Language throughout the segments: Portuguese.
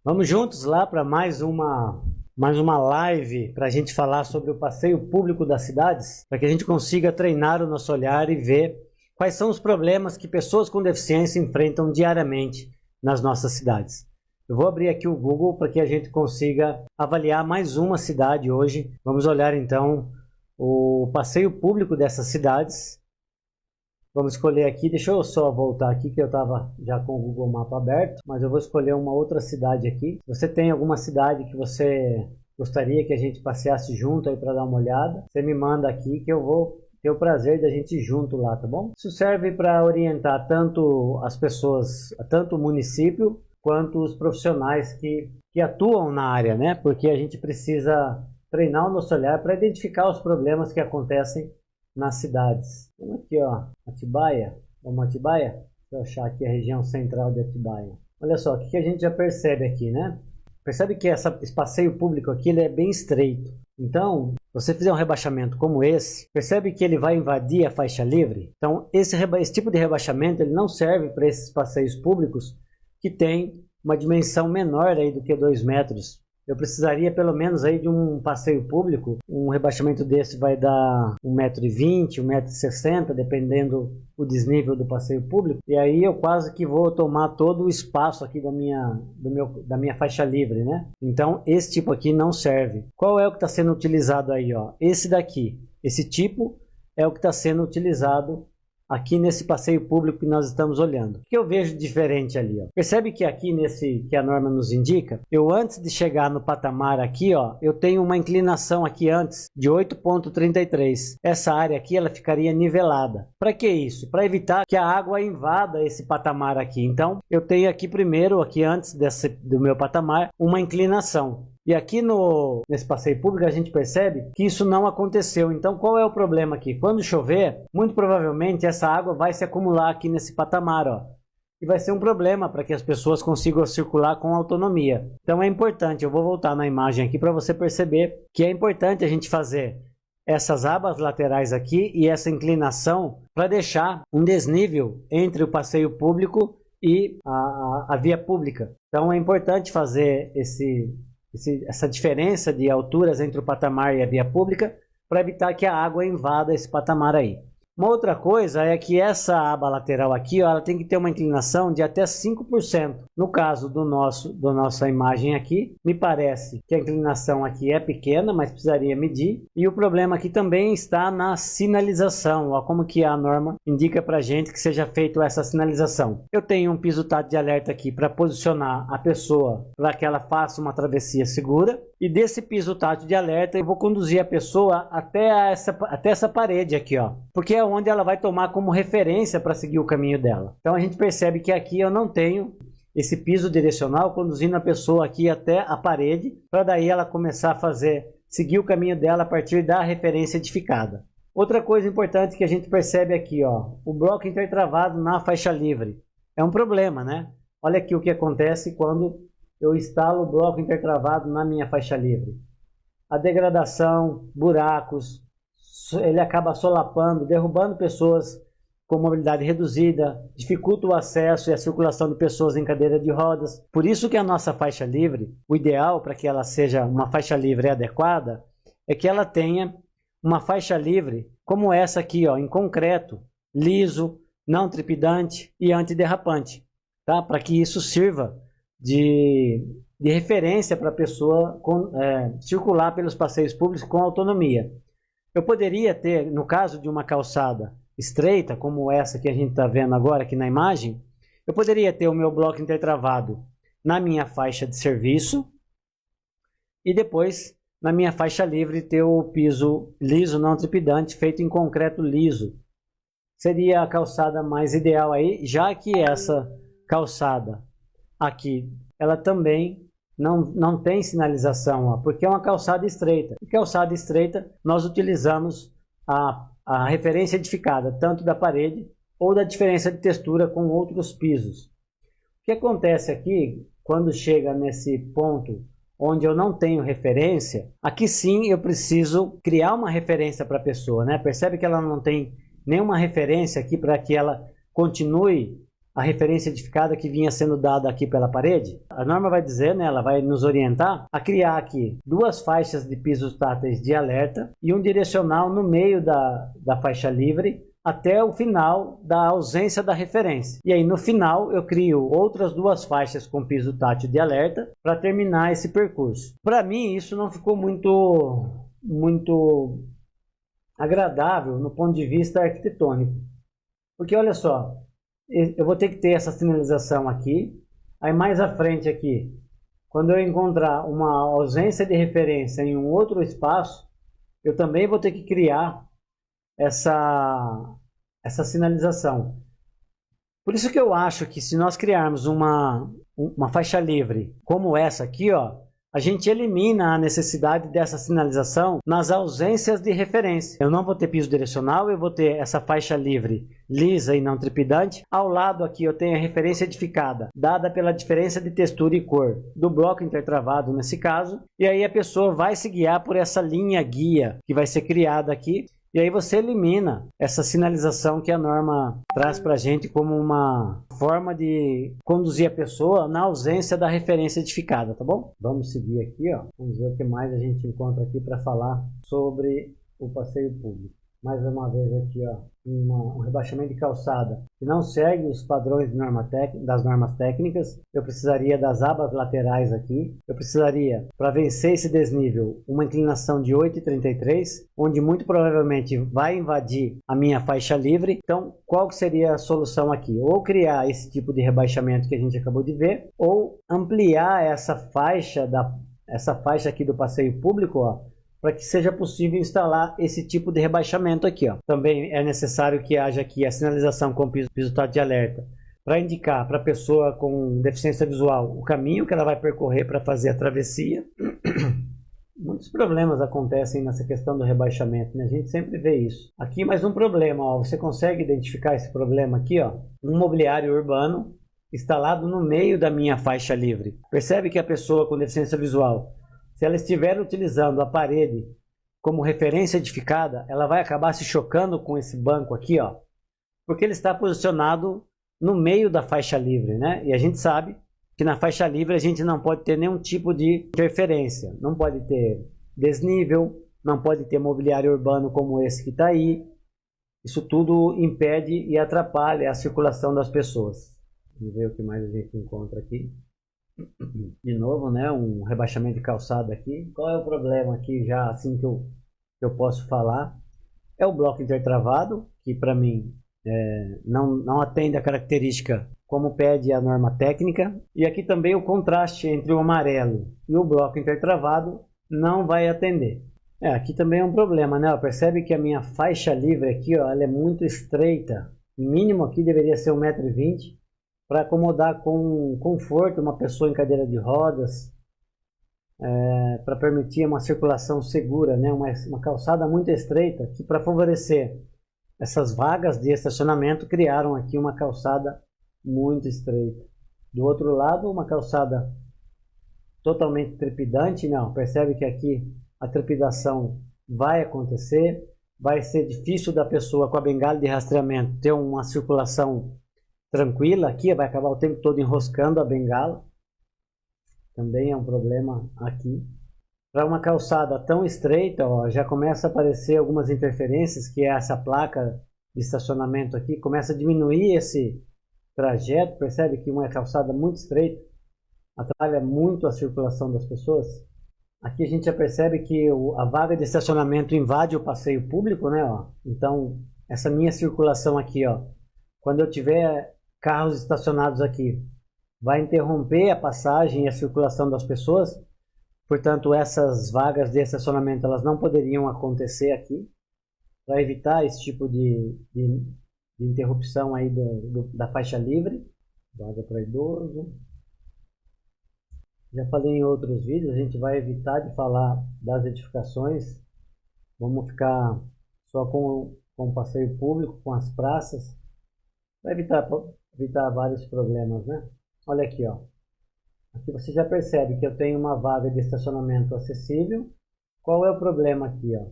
Vamos juntos lá para mais uma live para a gente falar sobre o passeio público das cidades, para que a gente consiga treinar o nosso olhar e ver quais são os problemas que pessoas com deficiência enfrentam diariamente nas nossas cidades. Eu vou abrir aqui o Google para que a gente consiga avaliar mais uma cidade hoje. Vamos olhar então o passeio público dessas cidades. Vamos escolher aqui, deixa eu só voltar aqui que eu estava já com o Google Mapa aberto, mas eu vou escolher uma outra cidade aqui. Se você tem alguma cidade que você gostaria que a gente passeasse junto aí para dar uma olhada, você me manda aqui que eu vou ter o prazer de a gente ir junto lá, tá bom? Isso serve para orientar tanto as pessoas, tanto o município, quanto os profissionais que atuam na área, né? Porque a gente precisa treinar o nosso olhar para identificar os problemas que acontecem nas cidades. Vamos aqui, ó, Atibaia. Vamos Atibaia? Deixa eu achar aqui a região central de Atibaia. Olha só, o que a gente já percebe aqui, né? Percebe que esse passeio público aqui ele é bem estreito. Então, se você fizer um rebaixamento como esse, percebe que ele vai invadir a faixa livre? Então, esse tipo de rebaixamento ele não serve para esses passeios públicos que tem uma dimensão menor aí do que 2 metros. Eu precisaria pelo menos aí de um passeio público, um rebaixamento desse vai dar 1,20 m, 1,60 m, dependendo o desnível do passeio público. E aí eu quase que vou tomar todo o espaço aqui da minha faixa livre, né? Então esse tipo aqui não serve. Qual é o que está sendo utilizado aí, ó? Esse daqui. Esse tipo é o que está sendo utilizado aqui nesse passeio público que nós estamos olhando. O que eu vejo diferente ali, ó? Percebe que aqui nesse que a norma nos indica, eu antes de chegar no patamar aqui, ó, eu tenho uma inclinação aqui antes de 8,33. Essa área aqui ela ficaria nivelada. Para que isso? Para evitar que a água invada esse patamar aqui. Então, eu tenho aqui primeiro, aqui antes do meu patamar, uma inclinação. E aqui nesse passeio público a gente percebe que isso não aconteceu. Então qual é o problema aqui? Quando chover, muito provavelmente essa água vai se acumular aqui nesse patamar, ó. E vai ser um problema para que as pessoas consigam circular com autonomia. Então é importante, eu vou voltar na imagem aqui para você perceber que é importante a gente fazer essas abas laterais aqui e essa inclinação para deixar um desnível entre o passeio público e a via pública. Então é importante fazer essa diferença de alturas entre o patamar e a via pública para evitar que a água invada esse patamar aí. Uma outra coisa é que essa aba lateral aqui, ó, ela tem que ter uma inclinação de até 5%. No caso da nossa imagem aqui, me parece que a inclinação aqui é pequena, mas precisaria medir. E o problema aqui também está na sinalização, ó, como que a norma indica para a gente que seja feita essa sinalização. Eu tenho um piso tátil de alerta aqui para posicionar a pessoa para que ela faça uma travessia segura. E desse piso tátil de alerta eu vou conduzir a pessoa até essa parede aqui, ó, porque é onde ela vai tomar como referência para seguir o caminho dela. Então a gente percebe que aqui eu não tenho esse piso direcional conduzindo a pessoa aqui até a parede, para daí ela começar a seguir o caminho dela a partir da referência edificada. Outra coisa importante que a gente percebe aqui, ó, o bloco intertravado na faixa livre. É um problema, né? Olha aqui o que acontece quando eu instalo o bloco intertravado na minha faixa livre. A degradação, buracos, ele acaba solapando, derrubando pessoas com mobilidade reduzida, dificulta o acesso e a circulação de pessoas em cadeira de rodas. Por isso que a nossa faixa livre, o ideal para que ela seja uma faixa livre adequada, é que ela tenha uma faixa livre como essa aqui, ó, em concreto, liso, não trepidante e antiderrapante, tá? Para que isso sirva de referência para a pessoa circular pelos passeios públicos com autonomia. Eu poderia ter, no caso de uma calçada estreita, como essa que a gente está vendo agora aqui na imagem, eu poderia ter o meu bloco intertravado na minha faixa de serviço e depois na minha faixa livre ter o piso liso não trepidante feito em concreto liso. Seria a calçada mais ideal aí, já que essa calçada aqui, ela também não tem sinalização, ó, porque é uma calçada estreita. E calçada estreita, nós utilizamos a referência edificada, tanto da parede ou da diferença de textura com outros pisos. O que acontece aqui, quando chega nesse ponto onde eu não tenho referência, aqui sim eu preciso criar uma referência para a pessoa, né? Percebe que ela não tem nenhuma referência aqui para que ela continue a referência edificada que vinha sendo dada aqui pela parede? A norma vai dizer, né, ela vai nos orientar a criar aqui 2 faixas de pisos táteis de alerta e um direcional no meio da faixa livre até o final da ausência da referência. E aí no final eu crio outras 2 faixas com piso tátil de alerta para terminar esse percurso. Para mim isso não ficou muito agradável no ponto de vista arquitetônico. Porque olha só, eu vou ter que ter essa sinalização aqui, aí mais à frente aqui, quando eu encontrar uma ausência de referência em um outro espaço, eu também vou ter que criar essa sinalização. Por isso que eu acho que se nós criarmos uma faixa livre como essa aqui, ó, a gente elimina a necessidade dessa sinalização nas ausências de referência. Eu não vou ter piso direcional, eu vou ter essa faixa livre lisa e não trepidante. Ao lado aqui eu tenho a referência edificada, dada pela diferença de textura e cor do bloco intertravado nesse caso. E aí a pessoa vai se guiar por essa linha guia que vai ser criada aqui. E aí você elimina essa sinalização que a norma traz para a gente como uma forma de conduzir a pessoa na ausência da referência edificada, tá bom? Vamos seguir aqui, ó. Vamos ver o que mais a gente encontra aqui para falar sobre o passeio público. Mais uma vez aqui, ó, um rebaixamento de calçada que não segue os padrões de das normas técnicas. Eu precisaria das abas laterais aqui. Eu precisaria, para vencer esse desnível, uma inclinação de 8,33, onde muito provavelmente vai invadir a minha faixa livre. Então, qual que seria a solução aqui? Ou criar esse tipo de rebaixamento que a gente acabou de ver, ou ampliar essa faixa aqui do passeio público, ó, para que seja possível instalar esse tipo de rebaixamento aqui, ó. Também é necessário que haja aqui a sinalização com piso tátil de alerta para indicar para a pessoa com deficiência visual o caminho que ela vai percorrer para fazer a travessia. Muitos problemas acontecem nessa questão do rebaixamento, né? A gente sempre vê isso. Aqui mais um problema, ó. Você consegue identificar esse problema aqui, ó? Um mobiliário urbano instalado no meio da minha faixa livre. Percebe que a pessoa com deficiência visual, se ela estiver utilizando a parede como referência edificada, ela vai acabar se chocando com esse banco aqui, ó, porque ele está posicionado no meio da faixa livre, né? E a gente sabe que na faixa livre a gente não pode ter nenhum tipo de interferência, não pode ter desnível, não pode ter mobiliário urbano como esse que está aí. Isso tudo impede e atrapalha a circulação das pessoas. Vamos ver o que mais a gente encontra aqui. De novo, né, um rebaixamento de calçada aqui. Qual é o problema aqui, já assim que eu posso falar? É o bloco intertravado, que para mim não atende a característica como pede a norma técnica. E aqui também o contraste entre o amarelo e o bloco intertravado não vai atender. Aqui também é um problema, né? Percebe que a minha faixa livre aqui, ó, ela é muito estreita. O mínimo aqui deveria ser 1,20 m. Para acomodar com conforto uma pessoa em cadeira de rodas, para permitir uma circulação segura, né? Uma calçada muito estreita, que para favorecer essas vagas de estacionamento, criaram aqui uma calçada muito estreita. Do outro lado, uma calçada totalmente trepidante, não, percebe que aqui a trepidação vai acontecer, vai ser difícil da pessoa com a bengala de rastreamento ter uma circulação tranquila aqui, vai acabar o tempo todo enroscando a bengala. Também é um problema aqui. Para uma calçada tão estreita, ó, já começa a aparecer algumas interferências, que é essa placa de estacionamento aqui, começa a diminuir esse trajeto. Percebe que uma calçada muito estreita atrapalha muito a circulação das pessoas. Aqui a gente já percebe que a vaga de estacionamento invade o passeio público, né? Ó. Então, essa minha circulação aqui, ó, quando eu tiver carros estacionados aqui, vai interromper a passagem e a circulação das pessoas. Portanto, essas vagas de estacionamento elas não poderiam acontecer aqui, para evitar esse tipo de interrupção aí da faixa livre. Vaga para idoso. Já falei em outros vídeos, a gente vai evitar de falar das edificações. Vamos ficar só com o passeio público, com as praças. Vai evitar vários problemas, né? Olha aqui, ó. Aqui você já percebe que eu tenho uma vaga de estacionamento acessível. Qual é o problema aqui, ó?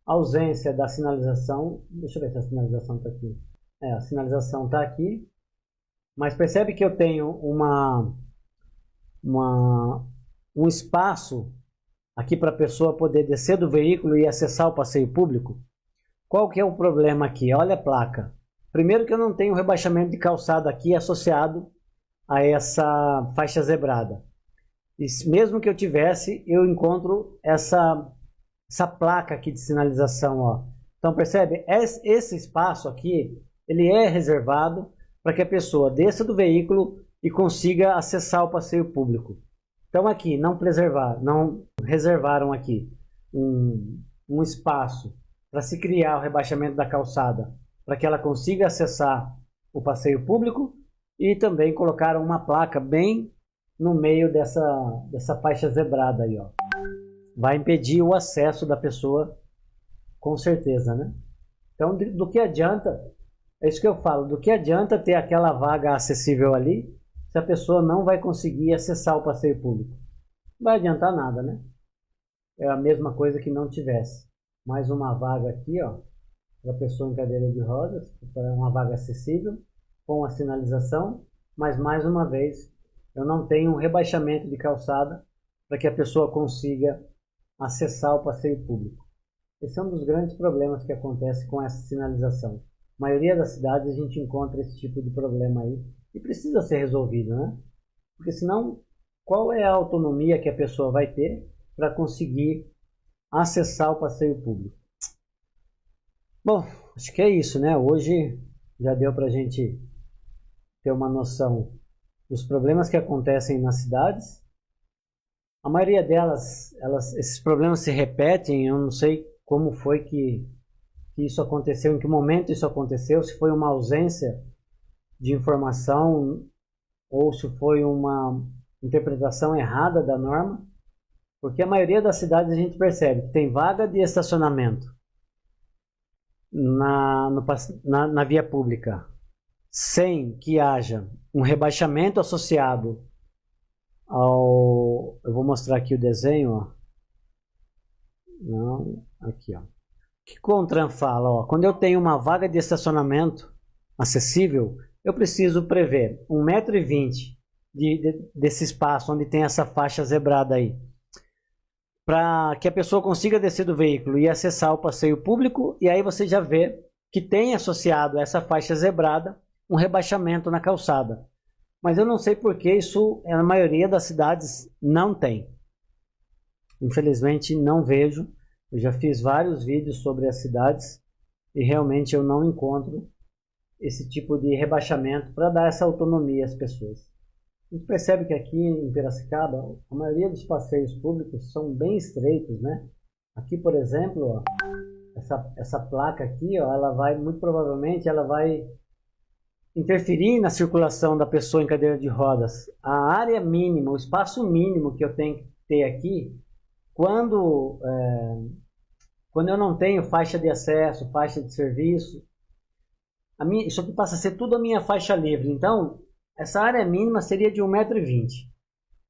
Ausência da sinalização. Deixa eu ver se a sinalização está aqui. A sinalização está aqui. Mas percebe que eu tenho um espaço aqui para a pessoa poder descer do veículo e acessar o passeio público? Qual que é o problema aqui? Olha a placa. Primeiro que eu não tenho rebaixamento de calçada aqui associado a essa faixa zebrada. E mesmo que eu tivesse, eu encontro essa placa aqui de sinalização, ó. Então percebe? Esse espaço aqui, ele é reservado para que a pessoa desça do veículo e consiga acessar o passeio público. Então aqui, não reservaram aqui um espaço para se criar o rebaixamento da calçada, para que ela consiga acessar o passeio público, e também colocaram uma placa bem no meio dessa faixa zebrada aí, ó. Vai impedir o acesso da pessoa, com certeza, né? Então, do que adianta, é isso que eu falo, do que adianta ter aquela vaga acessível ali, se a pessoa não vai conseguir acessar o passeio público? Não vai adiantar nada, né? É a mesma coisa que não tivesse. Mais uma vaga aqui, ó, para a pessoa em cadeira de rodas, para uma vaga acessível, com a sinalização, mas mais uma vez, eu não tenho um rebaixamento de calçada para que a pessoa consiga acessar o passeio público. Esse é um dos grandes problemas que acontece com essa sinalização. Na maioria das cidades a gente encontra esse tipo de problema aí e precisa ser resolvido, né? Porque senão, qual é a autonomia que a pessoa vai ter para conseguir acessar o passeio público? Bom, acho que é isso, né? Hoje já deu para a gente ter uma noção dos problemas que acontecem nas cidades. A maioria delas, esses problemas se repetem. Eu não sei como foi que isso aconteceu, em que momento isso aconteceu, se foi uma ausência de informação ou se foi uma interpretação errada da norma, porque a maioria das cidades a gente percebe que tem vaga de estacionamento na via pública, sem que haja um rebaixamento associado ao... Eu vou mostrar aqui o desenho, ó. Não, aqui, ó. O que o CONTRAN fala, ó? Quando eu tenho uma vaga de estacionamento acessível, eu preciso prever 1,20 m desse espaço onde tem essa faixa zebrada aí, para que a pessoa consiga descer do veículo e acessar o passeio público. E aí você já vê que tem associado a essa faixa zebrada um rebaixamento na calçada. Mas eu não sei por que isso, na maioria das cidades, não tem. Infelizmente, não vejo. Eu já fiz vários vídeos sobre as cidades e realmente eu não encontro esse tipo de rebaixamento para dar essa autonomia às pessoas. A gente percebe que aqui em Piracicaba, a maioria dos passeios públicos são bem estreitos, né? Aqui, por exemplo, ó, essa placa aqui, ó, ela vai, muito provavelmente, ela vai interferir na circulação da pessoa em cadeira de rodas. A área mínima, o espaço mínimo que eu tenho que ter aqui, quando eu não tenho faixa de acesso, faixa de serviço, isso aqui passa a ser tudo a minha faixa livre. Então, essa área mínima seria de 1,20 m.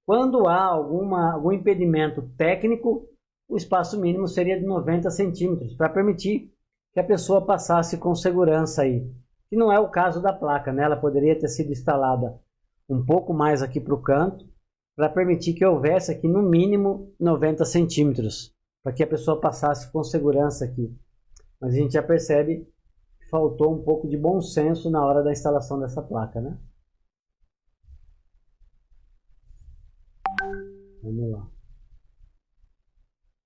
Quando há algum impedimento técnico, o espaço mínimo seria de 90 centímetros, para permitir que a pessoa passasse com segurança aí. E não é o caso da placa, né? Ela poderia ter sido instalada um pouco mais aqui para o canto, para permitir que houvesse aqui no mínimo 90 centímetros, para que a pessoa passasse com segurança aqui. Mas a gente já percebe que faltou um pouco de bom senso na hora da instalação dessa placa, né? Vamos lá.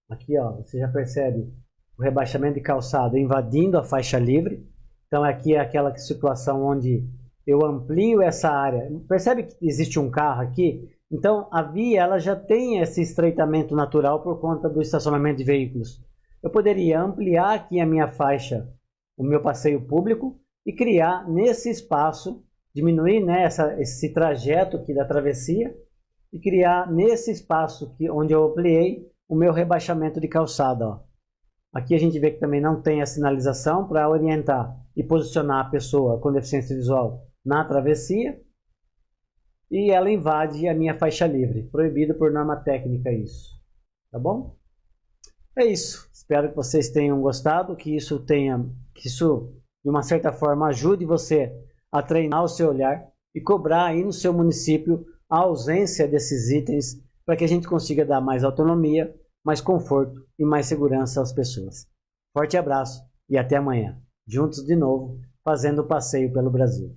Aqui, ó, você já percebe o rebaixamento de calçada invadindo a faixa livre. Então aqui é aquela situação onde eu amplio essa área. Percebe que existe um carro aqui? Então a via ela já tem esse estreitamento natural por conta do estacionamento de veículos. Eu poderia ampliar aqui a minha faixa, o meu passeio público, e criar nesse espaço, diminuir, né, esse trajeto aqui da travessia, e criar nesse espaço onde eu ampliei o meu rebaixamento de calçada, ó. Aqui a gente vê que também não tem a sinalização para orientar e posicionar a pessoa com deficiência visual na travessia. E ela invade a minha faixa livre. Proibido por norma técnica isso. Tá bom? É isso. Espero que vocês tenham gostado, que isso de uma certa forma ajude você a treinar o seu olhar e cobrar aí no seu município a ausência desses itens para que a gente consiga dar mais autonomia, mais conforto e mais segurança às pessoas. Forte abraço e até amanhã, juntos de novo, fazendo o passeio pelo Brasil.